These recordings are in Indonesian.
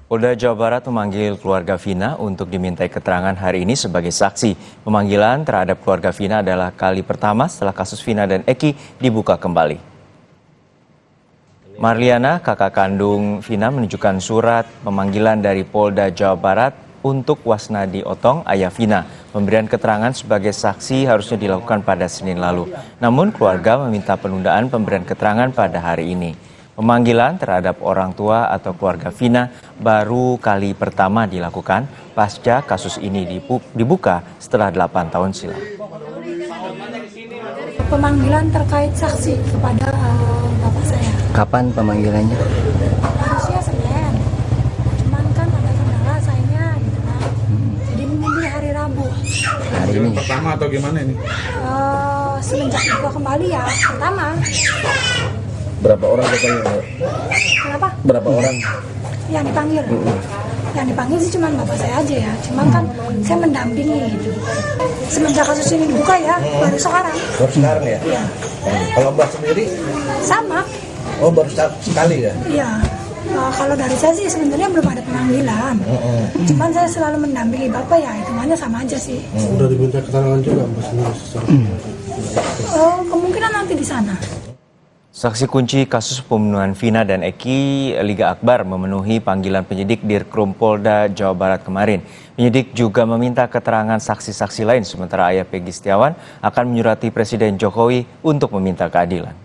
Polda Jawa Barat memanggil keluarga Vina untuk dimintai keterangan hari ini sebagai saksi. Pemanggilan terhadap keluarga Vina adalah kali pertama setelah kasus Vina dan Eki dibuka kembali. Marliana, kakak kandung Vina, menunjukkan surat pemanggilan dari Polda Jawa Barat untuk Wasnadi Otong, ayah Vina. Pemberian keterangan sebagai saksi harusnya dilakukan pada Senin lalu. Namun keluarga meminta penundaan pemberian keterangan pada hari ini. Pemanggilan terhadap orang tua atau keluarga Vina baru kali pertama dilakukan pasca kasus ini dibuka setelah 8 tahun silam. Pemanggilan terkait saksi kepada bapak saya. Kapan pemanggilannya? Harusnya Senin. Cuman kan ada kendala sayanya gitu kan. Jadi menunggu hari Rabu. Hari ini. Pertama atau gimana ini? Semenjak dibuka kembali ya pertama. Berapa orang dipanggil? Kenapa? Berapa orang? Yang dipanggil. Yang dipanggil sih cuma bapak saya aja ya. Cuman kan saya mendampingi gitu. Semenjak kasus ini dibuka ya, baru sekarang. Baru sekarang ya? Iya. Kalau Mbak sendiri? Sama. Oh, baru sekali ya? Iya. Kalau dari saya sih sebenarnya belum ada pemanggilan. Cuman saya selalu mendampingi bapak ya, hitungannya sama aja sih. Sudah diminta keterangan juga Mbak sendiri? Kemungkinan nanti di sana. Saksi kunci kasus pembunuhan Vina dan Eki, Liga Akbar, memenuhi panggilan penyidik Dirkrim Polda Jawa Barat kemarin. Penyidik juga meminta keterangan saksi-saksi lain, sementara ayah Peggy Setiawan akan menyurati Presiden Jokowi untuk meminta keadilan.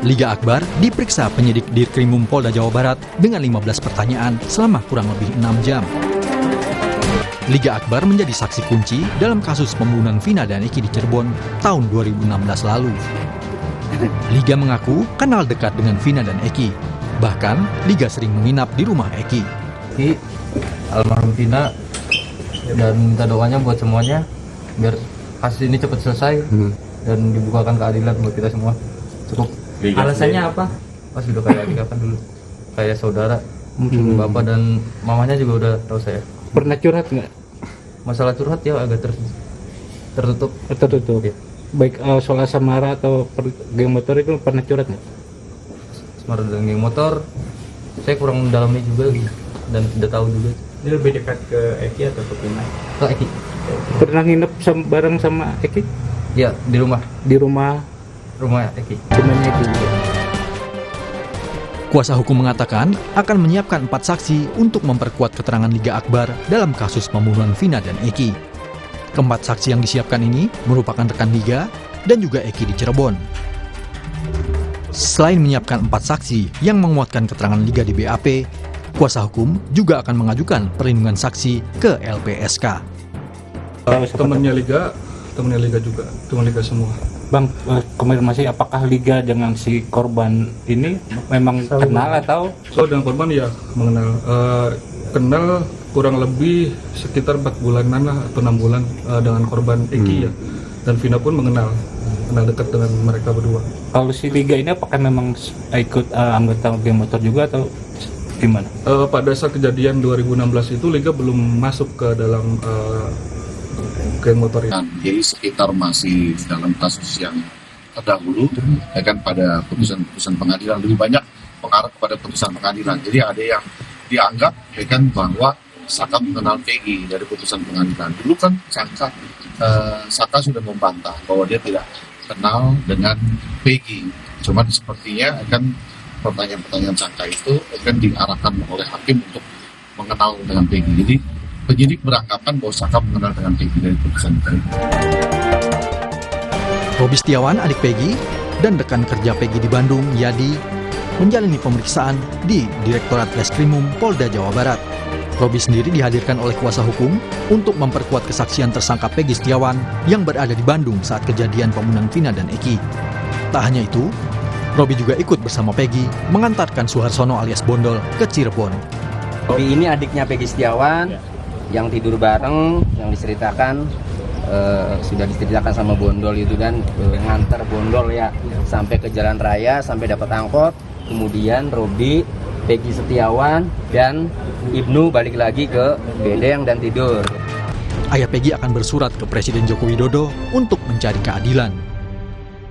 Liga Akbar diperiksa penyidik Dirkrimum Polda Jawa Barat dengan 15 pertanyaan selama kurang lebih 6 jam. Liga Akbar menjadi saksi kunci dalam kasus pembunuhan Vina dan Eki di Cirebon tahun 2016 lalu. Liga mengaku kenal dekat dengan Vina dan Eki. Bahkan, Liga sering menginap di rumah Eki. Almarhum Vina dan minta doanya buat semuanya biar kasus ini cepat selesai dan dibukakan keadilan buat kita semua. Cukup. Alasannya apa? Pas udah kayak adik kan dulu, kayak saudara. Bapak dan mamanya juga udah tahu saya. Pernah curhat nggak? Masalah curhat ya agak tertutup. Tertutup. Ya. Baik soal asmara atau geng motor itu pernah curhat nggak? Asmara dan geng motor, saya kurang mendalami juga dan tidak tahu juga. Ini lebih dekat ke Eki atau ke Vina? Ke Eki. Pernah nginep bareng sama Eki? Ya, di rumah. Di rumah Eki. temannya Eki juga. Kuasa hukum mengatakan akan menyiapkan 4 saksi untuk memperkuat keterangan Liga Akbar dalam kasus pembunuhan Vina dan Eki. Keempat saksi yang disiapkan ini merupakan rekan Liga dan juga Eki di Cirebon. Selain menyiapkan 4 saksi yang menguatkan keterangan Liga di BAP, kuasa hukum juga akan mengajukan perlindungan saksi ke LPSK. Temannya Liga juga, teman Liga semua. Bang, konfirmasi apakah Liga dengan si korban ini memang kenal atau? So, dengan korban ya mengenal. Kenal kurang lebih sekitar 4 bulanan lah atau 6 bulan dengan korban Eki ya. Dan Vina pun kenal dekat dengan mereka berdua. Kalau si Liga ini apakah memang ikut anggota geng motor juga atau gimana? Pada saat kejadian 2016 itu Liga belum masuk ke dalam geng motor ini. Jadi sekitar masih dalam kasus yang terdahulu, ya kan, pada putusan pengadilan, lebih banyak mengarah kepada putusan pengadilan. Jadi ada yang dianggap, ya kan, bahwa Saka mengenal Peggy dari putusan pengadilan. Dulu kan Saka sudah membantah bahwa dia tidak kenal dengan Peggy. Cuman sepertinya kan pertanyaan-pertanyaan Saka itu akan diarahkan oleh hakim untuk mengenal dengan Peggy. Jadi penyidik beranggapan bahwa Saka mengenal dengan Peggy dari putusan Peggy. Robi Setiawan, adik Peggy, dan rekan kerja Peggy di Bandung, Yadi, menjalani pemeriksaan di Direktorat Reskrimum Polda Jawa Barat. Robi sendiri dihadirkan oleh kuasa hukum untuk memperkuat kesaksian tersangka Peggy Setiawan yang berada di Bandung saat kejadian pembunuhan Vina dan Eki. Tak hanya itu, Robi juga ikut bersama Peggy mengantarkan Suharsono alias Bondol ke Cirebon. Robi ini adiknya Peggy Setiawan yang tidur bareng, yang diceritakan sudah diceritakan sama Bondol itu kan, nganter Bondol ya sampai ke jalan raya, sampai dapat angkot. Kemudian Robi, Peggy Setiawan, dan Ibnu balik lagi ke bedeng dan tidur. Ayah Peggy akan bersurat ke Presiden Joko Widodo untuk mencari keadilan.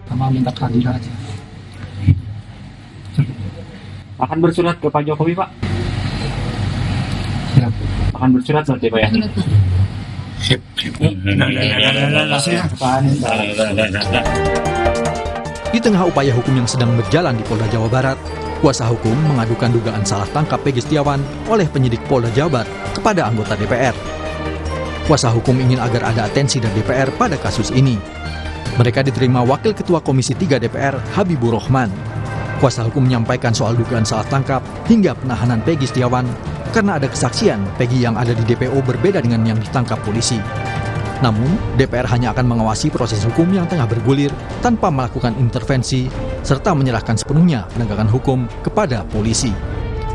Sama minta keadilan aja. Akan bersurat ke Pak Jokowi, Pak? Akan bersurat berarti, Pak ya? Di tengah upaya hukum yang sedang berjalan di Polda Jawa Barat, kuasa hukum mengadukan dugaan salah tangkap Peggy Setiawan oleh penyidik Polda Jawa Barat kepada anggota DPR. Kuasa hukum ingin agar ada atensi dari DPR pada kasus ini. Mereka diterima Wakil Ketua Komisi 3 DPR, Habibur Rahman. Kuasa hukum menyampaikan soal dugaan salah tangkap hingga penahanan Peggy Setiawan karena ada kesaksian Peggy yang ada di DPO berbeda dengan yang ditangkap polisi. Namun, DPR hanya akan mengawasi proses hukum yang tengah bergulir tanpa melakukan intervensi serta menyerahkan sepenuhnya penegakan hukum kepada polisi.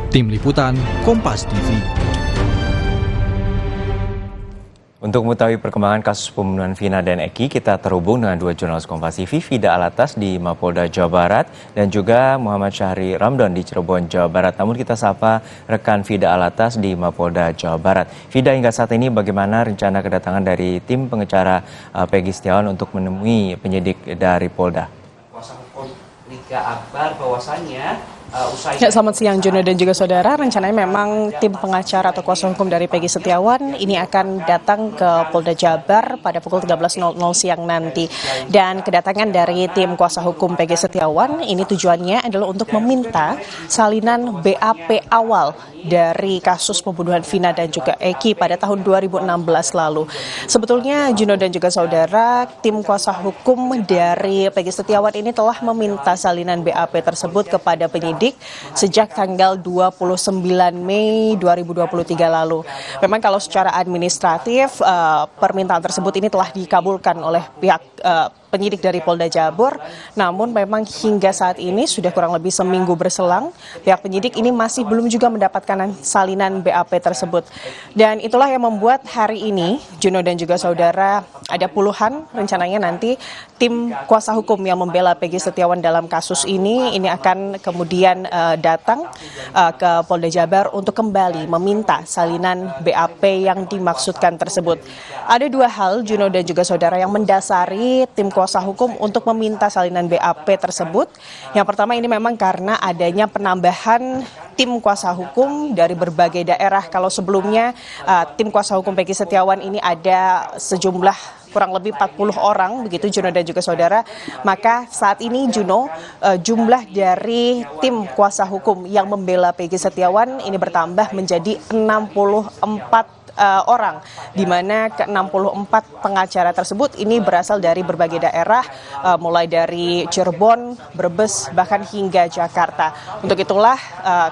Tim Liputan, Kompas TV. Untuk mengetahui perkembangan kasus pembunuhan Vina dan Eki, kita terhubung dengan dua jurnalis Kompas TV, Vida Alatas di Mapolda Jawa Barat dan juga Muhammad Syahri Ramdan di Cirebon, Jawa Barat. Namun kita sapa rekan Vida Alatas di Mapolda Jawa Barat. Vida, hingga saat ini bagaimana rencana kedatangan dari tim pengacara Peggy Setiawan untuk menemui penyidik dari Polda? Kuasa hukum Lika Akbar bahwasannya Ya, selamat siang Juno dan juga saudara. Rencananya memang tim pengacara atau kuasa hukum dari Peggy Setiawan ini akan datang ke Polda Jabar pada pukul 13.00 siang nanti. Dan kedatangan dari tim kuasa hukum Peggy Setiawan ini tujuannya adalah untuk meminta salinan BAP awal dari kasus pembunuhan Vina dan juga Eki pada tahun 2016 lalu. Sebetulnya Juno dan juga saudara, tim kuasa hukum dari Peggy Setiawan ini telah meminta salinan BAP tersebut kepada penyidik sejak tanggal 29 Mei 2023 lalu. Memang kalau secara administratif permintaan tersebut ini telah dikabulkan oleh pihak penyidik dari Polda Jabar, namun memang hingga saat ini sudah kurang lebih seminggu berselang, pihak penyidik ini masih belum juga mendapatkan salinan BAP tersebut. Dan itulah yang membuat hari ini, Juno dan juga saudara, ada puluhan rencananya nanti tim kuasa hukum yang membela Peggy Setiawan dalam kasus ini akan kemudian datang ke Polda Jabar untuk kembali meminta salinan BAP yang dimaksudkan tersebut. Ada dua hal, Juno dan juga saudara, yang mendasari tim kuasa hukum untuk meminta salinan BAP tersebut. Yang pertama ini memang karena adanya penambahan tim kuasa hukum dari berbagai daerah. Kalau sebelumnya tim kuasa hukum Peggy Setiawan ini ada sejumlah kurang lebih 40 orang, begitu Juno dan juga saudara, maka saat ini Juno, jumlah dari tim kuasa hukum yang membela Peggy Setiawan ini bertambah menjadi 64 orang, di mana ke-64 pengacara tersebut ini berasal dari berbagai daerah, mulai dari Cirebon, Brebes, bahkan hingga Jakarta. Untuk itulah,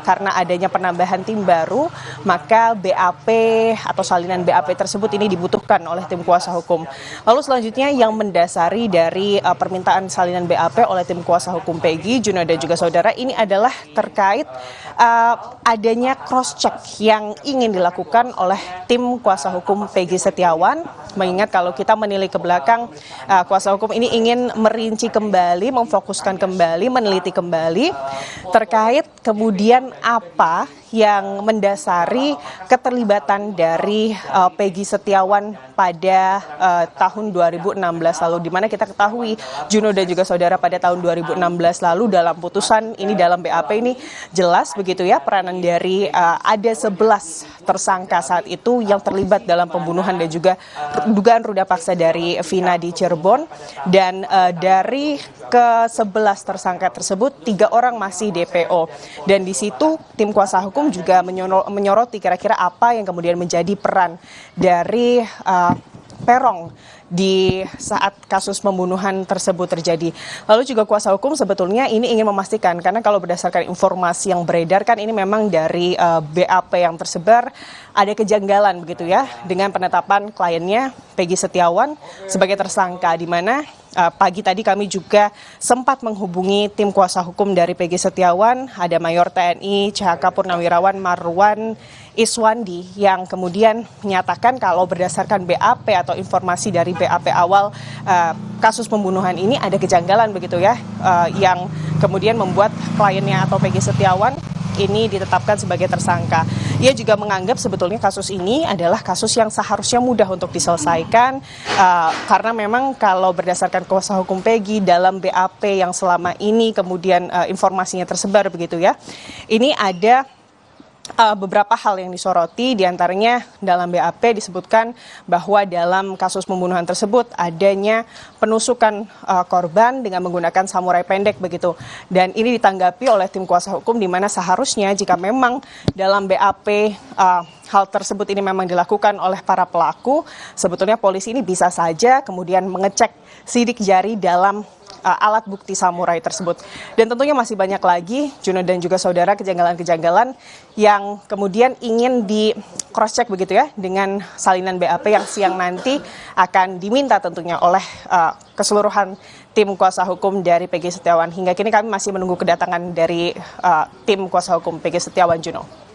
karena adanya penambahan tim baru, maka BAP atau salinan BAP tersebut ini dibutuhkan oleh tim kuasa hukum. Lalu selanjutnya yang mendasari dari permintaan salinan BAP oleh tim kuasa hukum Peggy, Juno dan juga saudara, ini adalah terkait adanya cross-check yang ingin dilakukan oleh tim kuasa hukum Peggy Setiawan. Mengingat kalau kita menilik ke belakang, kuasa hukum ini ingin merinci kembali, memfokuskan kembali, meneliti kembali terkait kemudian apa yang mendasari keterlibatan dari Peggy Setiawan pada tahun 2016 lalu, di mana kita ketahui Juno dan juga saudara, pada tahun 2016 lalu dalam putusan ini, dalam BAP ini jelas begitu ya, peranan dari ada 11 tersangka saat itu yang terlibat dalam pembunuhan dan juga dugaan ruda paksa dari Vina di Cirebon. Dan dari ke-11 tersangka tersebut 3 orang masih DPO, dan di situ tim kuasa hukum juga menyoroti kira-kira apa yang kemudian menjadi peran dari Peron di saat kasus pembunuhan tersebut terjadi. Lalu juga kuasa hukum sebetulnya ini ingin memastikan, karena kalau berdasarkan informasi yang beredar kan ini memang dari BAP yang tersebar ada kejanggalan begitu ya dengan penetapan kliennya Peggy Setiawan sebagai tersangka, di mana pagi tadi kami juga sempat menghubungi tim kuasa hukum dari Peggy Setiawan, ada Mayor TNI CHK Purnawirawan Marwan Iswandi, yang kemudian menyatakan kalau berdasarkan BAP atau informasi dari BAP awal kasus pembunuhan ini ada kejanggalan begitu ya, yang kemudian membuat kliennya atau Peggy Setiawan ini ditetapkan sebagai tersangka. ia juga menganggap sebetulnya kasus ini adalah kasus yang seharusnya mudah untuk diselesaikan karena memang kalau berdasarkan kuasa hukum Peggy dalam BAP yang selama ini kemudian informasinya tersebar begitu ya, ini ada beberapa hal yang disoroti, diantaranya dalam BAP disebutkan bahwa dalam kasus pembunuhan tersebut adanya penusukan korban dengan menggunakan samurai pendek begitu. Dan ini ditanggapi oleh tim kuasa hukum di mana seharusnya jika memang dalam BAP hal tersebut ini memang dilakukan oleh para pelaku, sebetulnya polisi ini bisa saja kemudian mengecek sidik jari dalam alat bukti samurai tersebut. Dan tentunya masih banyak lagi, Juno dan juga saudara, kejanggalan-kejanggalan yang kemudian ingin di cross check begitu ya dengan salinan BAP yang siang nanti akan diminta tentunya oleh keseluruhan tim kuasa hukum dari Peggy Setiawan. Hingga kini kami masih menunggu kedatangan dari tim kuasa hukum Peggy Setiawan, Juno.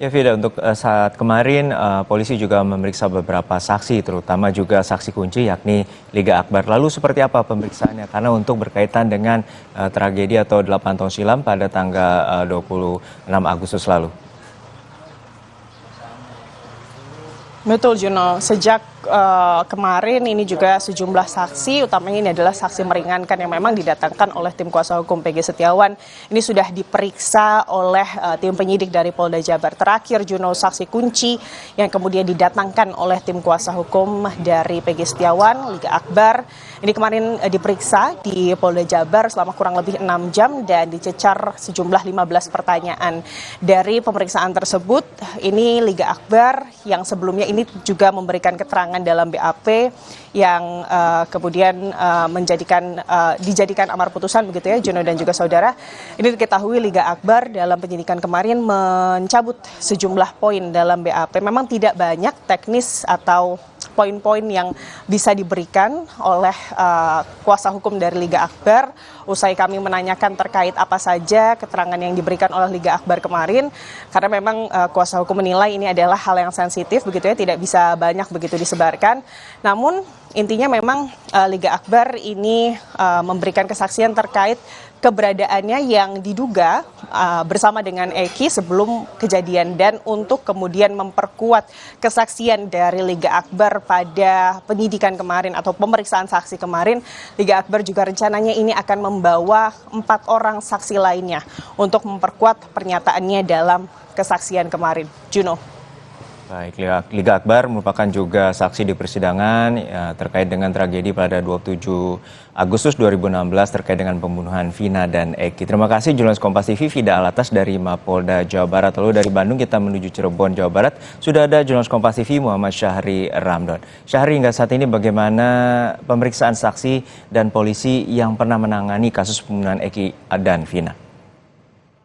Ya Vida, untuk saat kemarin polisi juga memeriksa beberapa saksi, terutama juga saksi kunci yakni Liga Akbar. Lalu seperti apa pemeriksaannya? Karena untuk berkaitan dengan tragedi atau 8 tahun silam pada tanggal 26 Agustus lalu. Betul Juno, sejak kemarin ini juga sejumlah saksi, utamanya ini adalah saksi meringankan yang memang didatangkan oleh tim kuasa hukum Peggy Setiawan. Ini sudah diperiksa oleh tim penyidik dari Polda Jabar. Terakhir Juno, saksi kunci yang kemudian didatangkan oleh tim kuasa hukum dari Peggy Setiawan, Liga Akbar. Ini kemarin diperiksa di Polda Jabar selama kurang lebih 6 jam dan dicecar sejumlah 15 pertanyaan. Dari pemeriksaan tersebut, ini Liga Akbar yang sebelumnya ini juga memberikan keterangan dalam BAP yang kemudian dijadikan amar putusan begitu ya, Jono dan juga saudara. Ini diketahui Liga Akbar dalam penyidikan kemarin mencabut sejumlah poin dalam BAP. Memang tidak banyak teknis atau poin-poin yang bisa diberikan oleh kuasa hukum dari Liga Akbar. Usai kami menanyakan terkait apa saja keterangan yang diberikan oleh Liga Akbar kemarin, karena memang kuasa hukum menilai ini adalah hal yang sensitif begitu ya, tidak bisa banyak begitu disebarkan. Namun intinya memang Liga Akbar ini memberikan kesaksian terkait keberadaannya yang diduga bersama dengan Eki sebelum kejadian dan untuk kemudian memperkuat kesaksian dari Liga Akbar pada penyidikan kemarin atau pemeriksaan saksi kemarin. Liga Akbar juga rencananya ini akan membawa 4 orang saksi lainnya untuk memperkuat pernyataannya dalam kesaksian kemarin. Juno. Baik, Liga Akbar merupakan juga saksi di persidangan terkait dengan tragedi pada 27 Agustus 2016 terkait dengan pembunuhan Vina dan Eki. Terima kasih jurnalis Kompas TV Vida Alatas dari Mapolda Jawa Barat. Lalu dari Bandung kita menuju Cirebon, Jawa Barat. Sudah ada jurnalis Kompas TV Muhammad Syahri Ramdon. Syahri, hingga saat ini bagaimana pemeriksaan saksi dan polisi yang pernah menangani kasus pembunuhan Eki dan Vina?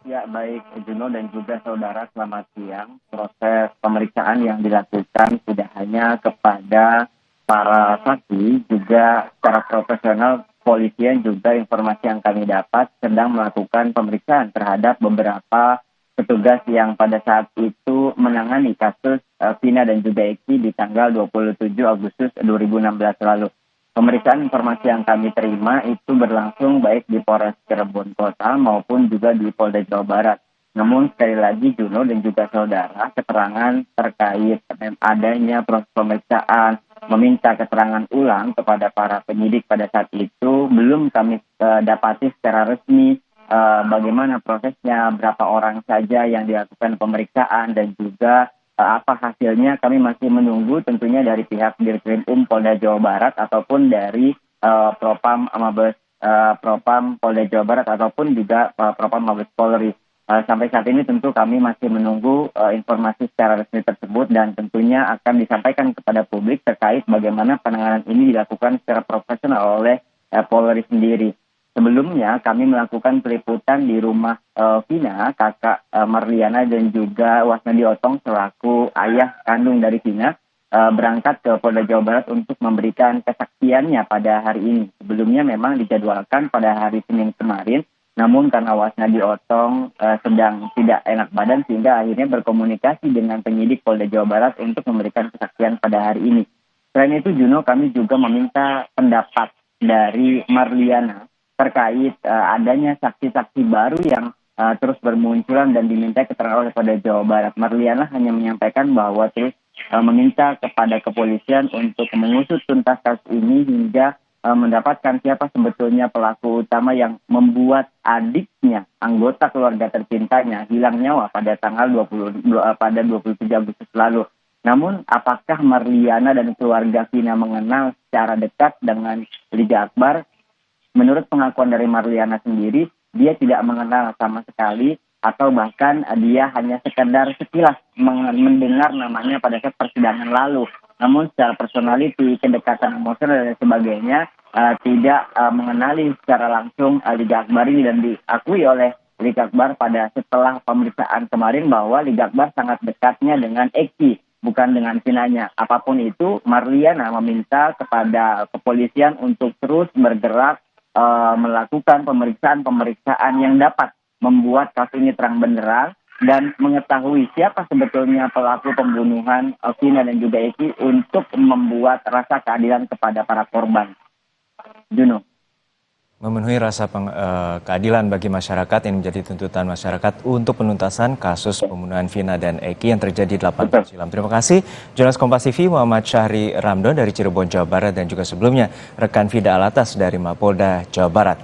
Ya, baik Juno dan juga saudara, selamat siang. Proses pemeriksaan yang dilakukan tidak hanya kepada para saksi, juga secara profesional polisian juga informasi yang kami dapat sedang melakukan pemeriksaan terhadap beberapa petugas yang pada saat itu menangani kasus Vina dan juga Eki di tanggal 27 Agustus 2016 lalu. Pemeriksaan informasi yang kami terima itu berlangsung baik di Polres Cirebon Kota maupun juga di Polda Jawa Barat. Namun sekali lagi Juno dan juga saudara, keterangan terkait adanya proses pemeriksaan, meminta keterangan ulang kepada para penyidik pada saat itu belum kami dapati secara resmi bagaimana prosesnya, berapa orang saja yang dilakukan pemeriksaan dan juga apa hasilnya. Kami masih menunggu tentunya dari pihak Dirkrim Polda Jawa Barat ataupun dari Propam Polda Jawa Barat ataupun juga Propam Mabes Polri. Sampai saat ini tentu kami masih menunggu informasi secara resmi tersebut dan tentunya akan disampaikan kepada publik terkait bagaimana penanganan ini dilakukan secara profesional oleh Polri sendiri. Sebelumnya kami melakukan peliputan di rumah Vina, kakak Marliana dan juga Wasnadi Otong selaku ayah kandung dari Vina berangkat ke Polda Jawa Barat untuk memberikan kesaksiannya pada hari ini. Sebelumnya memang dijadwalkan pada hari Senin kemarin, namun karena Wasnadi Otong sedang tidak enak badan sehingga akhirnya berkomunikasi dengan penyidik Polda Jawa Barat untuk memberikan kesaksian pada hari ini. Selain itu Juno, kami juga meminta pendapat dari Marliana terkait adanya saksi-saksi baru yang terus bermunculan dan diminta keterangan oleh Polda Jawa Barat. Marliana hanya menyampaikan bahwa terus meminta kepada kepolisian untuk mengusut tuntas kasus ini hingga mendapatkan siapa sebetulnya pelaku utama yang membuat adiknya, anggota keluarga tercintanya, hilang nyawa pada tanggal 27 Agustus lalu. Namun, apakah Marliana dan keluarga Vina mengenal secara dekat dengan Liga Akbar? Menurut pengakuan dari Marliana sendiri, dia tidak mengenal sama sekali, atau bahkan dia hanya sekedar sekilas mendengar namanya pada saat persidangan lalu. Namun secara personality, kedekatan emosional dan sebagainya tidak mengenali secara langsung Liga Akbar ini, dan diakui oleh Liga Akbar pada setelah pemeriksaan kemarin bahwa Liga Akbar sangat dekatnya dengan Eki, bukan dengan Vinanya. Apapun itu, Marliana meminta kepada kepolisian untuk terus bergerak melakukan pemeriksaan yang dapat membuat kasus ini terang benderang dan mengetahui siapa sebetulnya pelaku pembunuhan Vina dan juga Eki untuk membuat rasa keadilan kepada para korban. Juno. Memenuhi rasa keadilan bagi masyarakat yang menjadi tuntutan masyarakat untuk penuntasan kasus pembunuhan Vina dan Eki yang terjadi 8 tahun silam. Terima kasih jurnalis Kompas TV Muhammad Syahri Ramdon dari Cirebon, Jawa Barat, dan juga sebelumnya rekan Vida Alatas dari Mapolda, Jawa Barat.